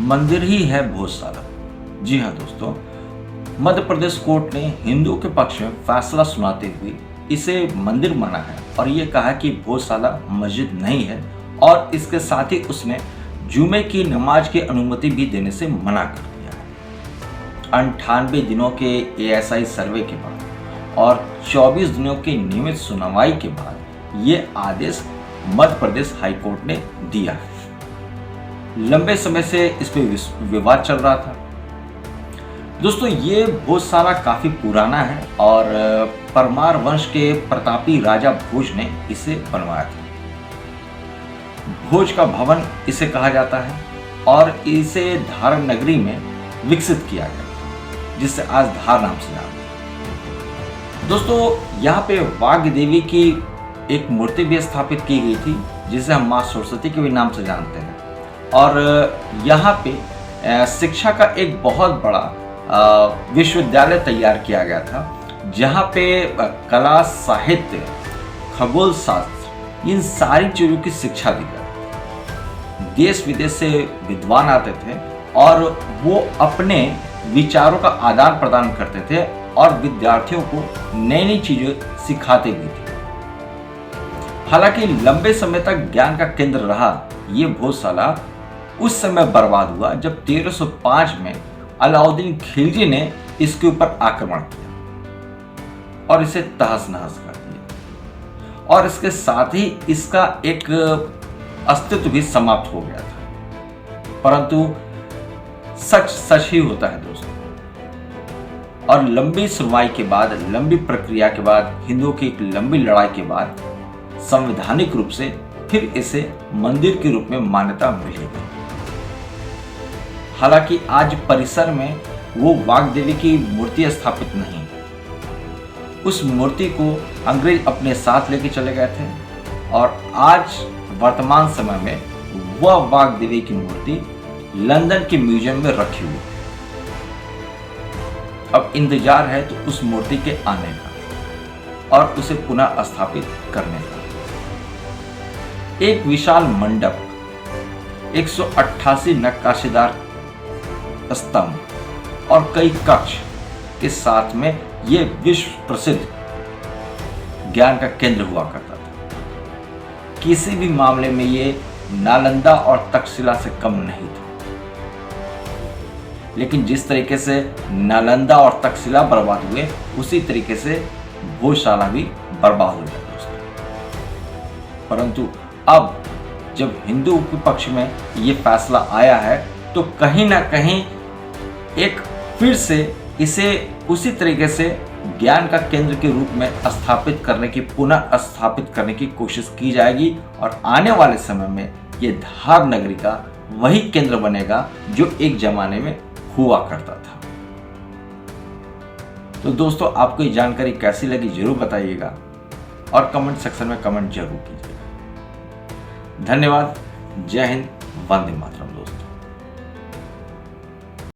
मंदिर ही है भोजशाला। जी हाँ दोस्तों, मध्य प्रदेश कोर्ट ने हिंदुओं के पक्ष में फैसला सुनाते हुए इसे मंदिर माना है और ये कहा कि भोजशाला मस्जिद नहीं है, और इसके साथ ही उसने जुमे की नमाज की अनुमति भी देने से मना कर दिया है। 98 दिनों के ASI सर्वे के बाद और 24 दिनों की नियमित सुनवाई के बाद ये आदेश मध्य प्रदेश हाईकोर्ट ने दिया है। लंबे समय से इस पर विवाद चल रहा था। दोस्तों, ये भोजशाला काफी पुराना है और परमार वंश के प्रतापी राजा भोज ने इसे बनवाया था। भोज का भवन इसे कहा जाता है और इसे धार नगरी में विकसित किया गया था, जिससे आज धार नाम से जानते हैं। दोस्तों, यहाँ पे वाघ देवी की एक मूर्ति भी स्थापित की गई थी, जिसे हम माँ सरस्वती के भी नाम से जानते हैं। और यहाँ पे शिक्षा का एक बहुत बड़ा विश्वविद्यालय तैयार किया गया था, जहाँ पे कला, साहित्य, खगोल शास्त्र, इन सारी चीज़ों की शिक्षा दी जाती थी। देश विदेश से विद्वान आते थे और वो अपने विचारों का आदान प्रदान करते थे और विद्यार्थियों को नई नई चीज़ें सिखाते भी थे। हालांकि लंबे समय तक ज्ञान का केंद्र रहा ये भोजशाला उस समय बर्बाद हुआ जब 1305 में अलाउद्दीन खिलजी ने इसके ऊपर आक्रमण किया और इसे तहस नहस कर दिया, और इसके साथ ही इसका एक अस्तित्व भी समाप्त हो गया था। परंतु सच सच ही होता है दोस्तों, और लंबी सुनवाई के बाद, लंबी प्रक्रिया के बाद, हिंदुओं की एक लंबी लड़ाई के बाद संवैधानिक रूप से फिर इसे मंदिर के रूप में मान्यता मिलेगी। हालांकि आज परिसर में वो वाघ देवी की मूर्ति स्थापित नहीं है। उस मूर्ति को अंग्रेज अपने साथ लेके चले गए थे और आज वर्तमान समय में वह वाघ देवी की मूर्ति लंदन के म्यूजियम में रखी हुई है। अब इंतजार है तो उस मूर्ति के आने का और उसे पुनः स्थापित करने का। एक विशाल मंडप, 188 नक्काशीदार स्तंभ और कई कक्ष के साथ में ये विश्व प्रसिद्ध ज्ञान का केंद्र हुआ करता था। किसी भी मामले में ये नालंदा और तक्षशिला से कम नहीं था। लेकिन जिस तरीके से नालंदा और तक्षशिला बर्बाद हुए, उसी तरीके से भोजशाला भी बर्बाद हो गया दोस्तों। परंतु अब जब हिंदू के पक्ष में ये फैसला आया है तो कहीं ना कहीं एक फिर से इसे उसी तरीके से ज्ञान का केंद्र के रूप में स्थापित करने की, पुनः स्थापित करने की कोशिश की जाएगी, और आने वाले समय में ये धार नगरी का वही केंद्र बनेगा जो एक जमाने में हुआ करता था। तो दोस्तों, आपको ये जानकारी कैसी लगी जरूर बताइएगा और कमेंट सेक्शन में कमेंट जरूर कीजिएगा। धन्यवाद। जय हिंद, वंदे मातरम दोस्तों।